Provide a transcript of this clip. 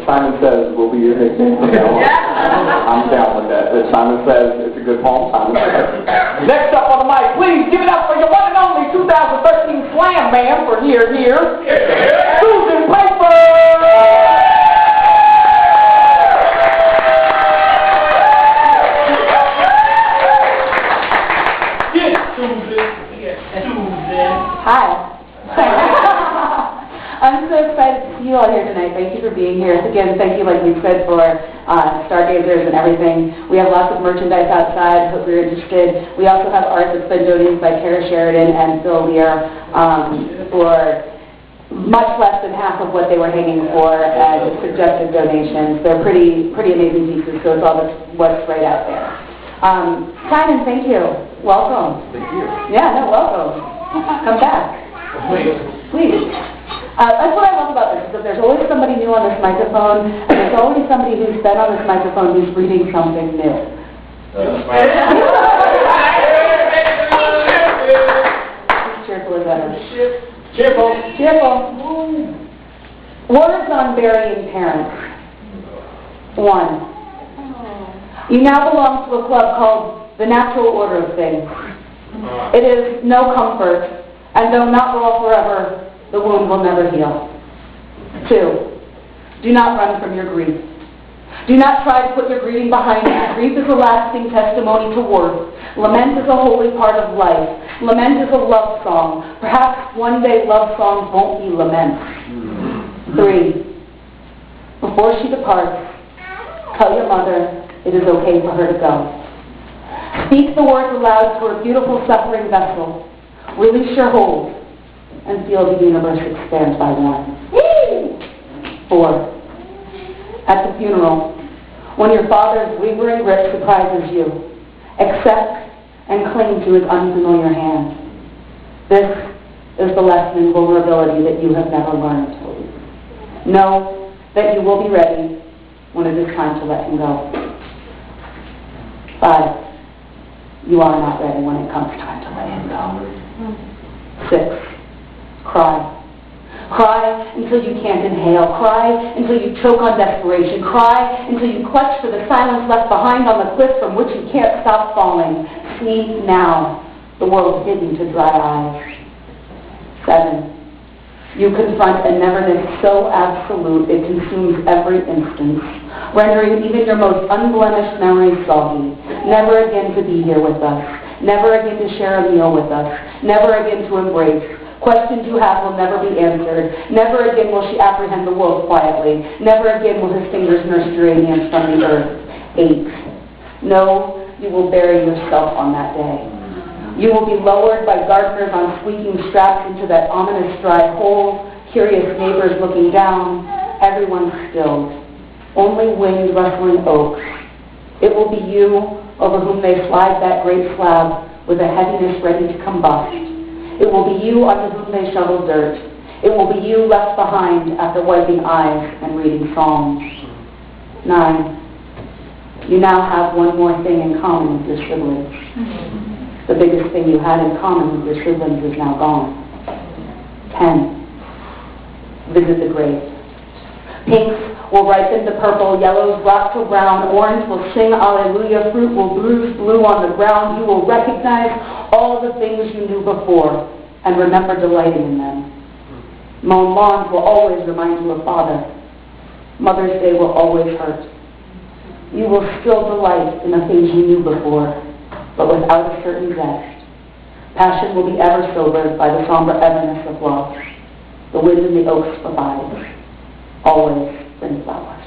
Simon Says will be your nickname from now on. I'm down with that. If Simon Says it's a good poem, Simon Says. Next up on the mic, please give it up for your one and only 2013 Slam Man for Here, Susan Piper! Hi. I'm so excited to see you all here tonight. Thank you for being here. Again, thank you, like we said, for stargazers and everything. We have lots of merchandise outside. Hope you're interested. We also have art that's been donated by Kara Sheridan and Phil Lear for much less than half of what they were hanging for as suggested donations. They're pretty amazing pieces, so it's all what's right out there. Simon, thank you. Welcome. Thank you. Yeah, no, welcome. Come back. Please. That's what I love about this, is that there's always somebody new on this microphone, and there's always somebody who's been on this microphone who's reading something new. Cheerful is better. Cheerful. Words on burying parents. 1. You now belong to a club called The Natural Order of Things. It is no comfort, and though not well forever, the wound will never heal. 2. Do not run from your grief. Do not try to put your grieving behind you. Grief is a lasting testimony to worth. Lament is a holy part of life. Lament is a love song. Perhaps one day love songs won't be laments. 3. Before she departs, tell your mother it is okay for her to go. Speak the words aloud to her beautiful suffering vessel. Release your hold and feel the universe expand by one. 4. At the funeral, when your father's lingering grip surprises you, accept and cling to his unfamiliar hand. This is the lesson in vulnerability that you have never learned. Know that you will be ready when it is time to let him go. 5. You are not ready when it comes time to let him go. 6. Cry. Cry until you can't inhale. Cry until you choke on desperation. Cry until you clutch for the silence left behind on the cliff from which you can't stop falling. See now, the world hidden to dry eyes. 7. You confront a neverness so absolute it consumes every instant, rendering even your most unblemished memories soggy. Never again to be here with us. Never again to share a meal with us. Never again to embrace. Questions you have will never be answered. Never again will she apprehend the world quietly. Never again will his fingers nurse geraniums from the earth. 8. No, you will bury yourself on that day. You will be lowered by gardeners on squeaking straps into that ominous dry hole, curious neighbors looking down, everyone stilled. Only wind rustling oaks. It will be you over whom they slide that great slab with a heaviness ready to combust. It will be you onto whom they shovel dirt. It will be you left behind after wiping eyes and reading psalms. 9. You now have one more thing in common with your siblings. The biggest thing you had in common with your siblings is now gone. 10. Visit the grave. Pinks will ripen to purple, yellows rock to brown, orange will sing alleluia, fruit will bruise blue on the ground. You will recognize all the things you knew before and remember delighting in them. Mown lawns will always remind you of father. Mother's Day will always hurt. You will still delight in the things you knew before, but without a certain zest. Passion will be ever sobered by the somber evanescence of loss. The wind in the oaks provides. Always bring flowers.